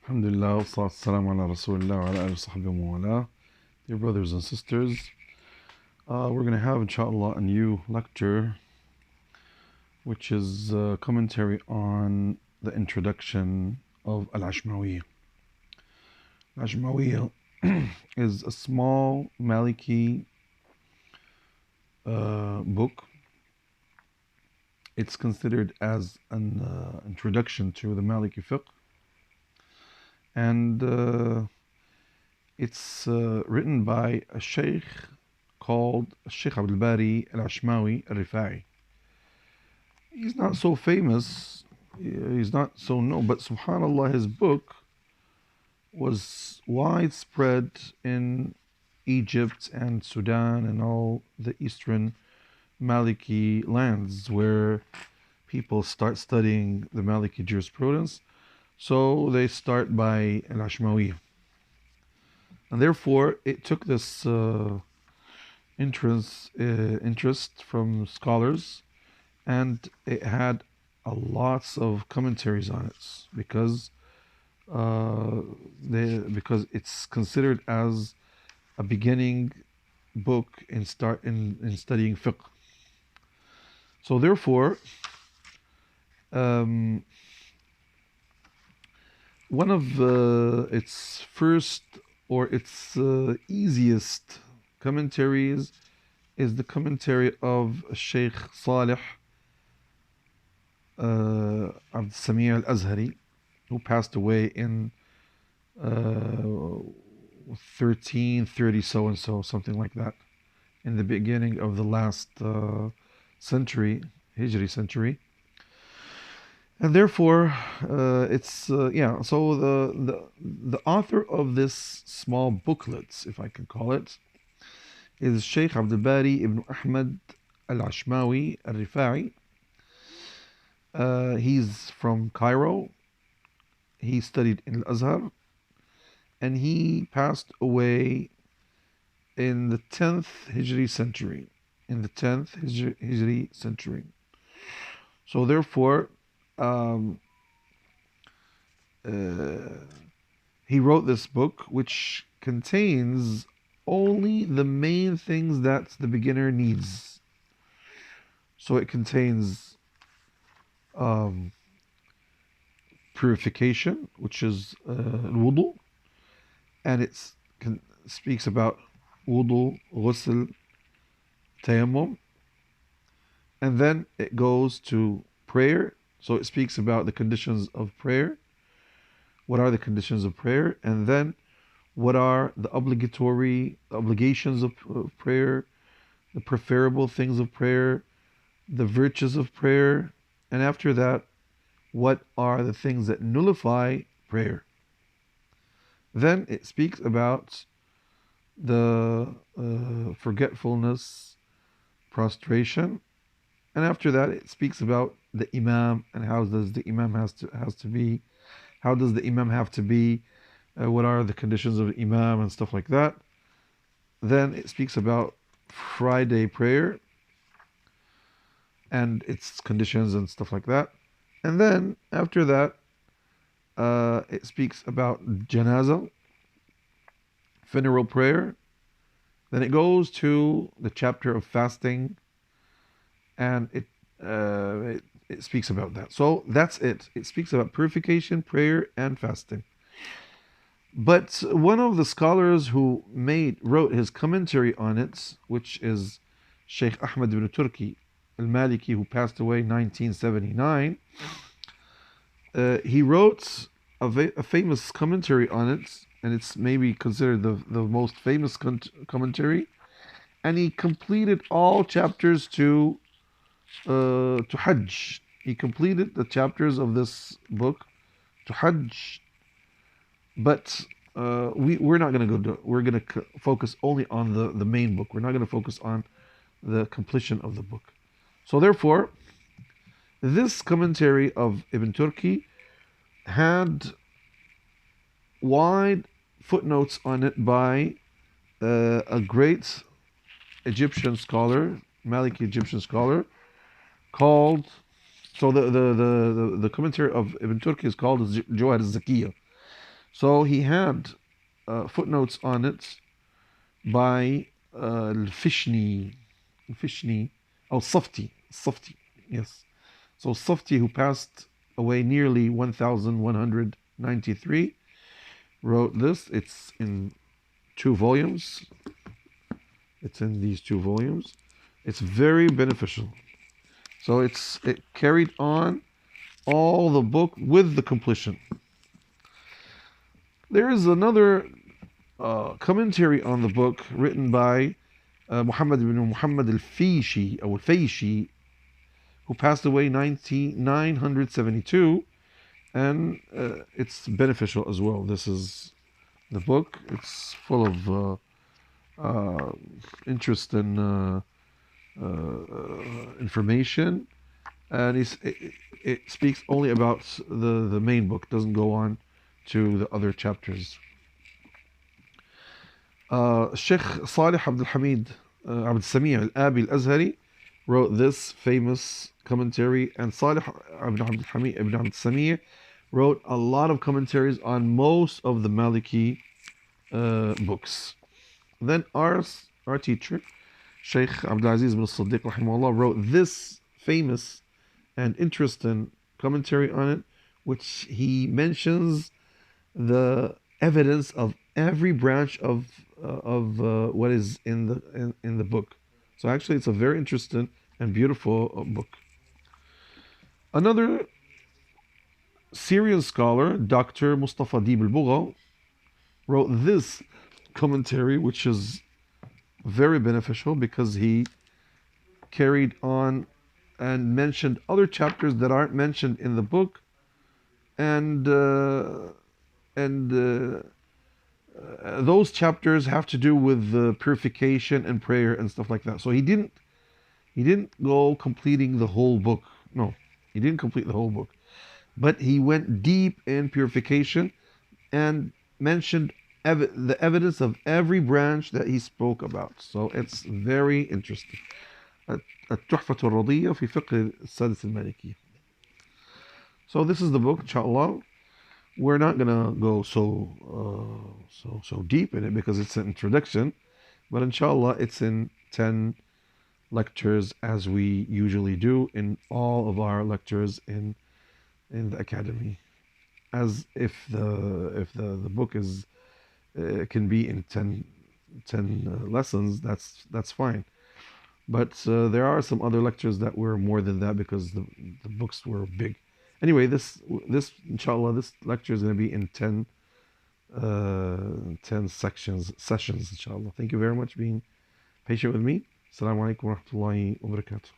Alhamdulillah, wassalatu wassalamu ala rasulillah wa ala alihi wa sahbihi wa mawala. Dear brothers and sisters, we're going to have inshallah a new lecture which is a commentary on the introduction of Al Ashmawiyyyah. Al Ashmawiyyyah is a small Maliki book. It's considered as an introduction to the Maliki Fiqh, and it's written by a sheikh called Shaykh Abdilbarr Al He's not so famous, he's not so known, but subhanAllah, his book was widespread in Egypt and Sudan and all the eastern Maliki lands where people start studying the Maliki jurisprudence. So they start by Al Ashmawiyyyah. And therefore, it took this interest from scholars, and it had lots of commentaries on it because it's considered as a beginning book in studying fiqh. So therefore, one of its first or its easiest commentaries is the commentary of Shaykh Salih Abdul Al Azhari, who passed away in 1330 so and so, something like that, in the beginning of the last century, Hijri century. And therefore, So the author of this small booklet, if I can call it, is Shaykh Abdilbarr ibn Ahmad Al Ashmawi Al Rifa'i. He's from Cairo. He studied in Al Azhar, and he passed away in the 10th Hijri century. So therefore, he wrote this book, which contains only the main things that the beginner needs. So it contains purification, which is wudu, and it speaks about wudu, ghusl, tayammum, and then it goes to prayer. So it speaks about the conditions of prayer. What are the conditions of prayer? And then what are the obligations of prayer, the preferable things of prayer, the virtues of prayer, and after that, what are the things that nullify prayer? Then it speaks about the forgetfulness, prostration, and after that it speaks about the imam and how does the imam have to be, what are the conditions of the imam and stuff like that. Then it speaks about Friday prayer and its conditions and stuff like that. And then after that, it speaks about janazah, funeral prayer. Then it goes to the chapter of fasting, and it speaks about that. So that's it. It speaks about purification, prayer, and fasting. But one of the scholars who wrote his commentary on it, which is Shaykh Ahmad ibn Turki al-Maliki, who passed away in 1979, he wrote a famous commentary on it, and it's maybe considered the most famous commentary, and he completed all chapters to Hajj. He completed the chapters of this book to Hajj, but we're not going to go. We're going to focus only on the main book. We're not going to focus on the completion of the book. So therefore, this commentary of Ibn Turki had wide footnotes on it by a great Egyptian scholar, Maliki Egyptian scholar, called. So the commentary of Ibn Turki is called Jawahir al-Zakiyah. So he had footnotes on it by Al-Fishni, Safti, yes. So Safti, who passed away nearly 1193, wrote this. It's in 2 volumes. It's in these 2 volumes. It's very beneficial. So it carried on all the book with the completion. There is another commentary on the book written by Muhammad ibn Muhammad al-Fayshi, who passed away 972, and it's beneficial as well. This is the book. It's full of interest and information, and it speaks only about the main book. Doesn't go on to the other chapters. Sheikh Salih Abdul Hamid Abd Sami Al-Abi Al-Azhari wrote this famous commentary, and Salih Ibn Abd Hamid Ibn Abd Sami wrote a lot of commentaries on most of the Maliki books. Then our teacher, Shaykh Abdulaziz bin Siddiq rahimahullah, wrote this famous and interesting commentary on it, which he mentions the evidence of every branch of what is in the book. So actually, it's a very interesting and beautiful book. Another Syrian scholar, Dr. Mustafa Dib al-Bugha, wrote this commentary, which is very beneficial because he carried on and mentioned other chapters that aren't mentioned in the book, and those chapters have to do with purification and prayer and stuff like that. So he didn't go completing the whole book. No, he didn't complete the whole book, but he went deep in purification and mentioned the evidence of every branch that he spoke about. So it's very interesting. التحفة الرضية في فقه السادس المالكي. So this is the book, inshallah. We're not gonna go so deep in it because it's an introduction, but inshallah it's in 10 lectures, as we usually do in all of our lectures in the academy. As if the book is can be in 10 lessons, that's fine. But there are some other lectures that were more than that because the books were big. Anyway, this inshallah, this lecture is going to be in 10 sessions, inshallah. Thank you very much for being patient with me. Assalamu alaikum wa rahmatullahi wa barakatuh.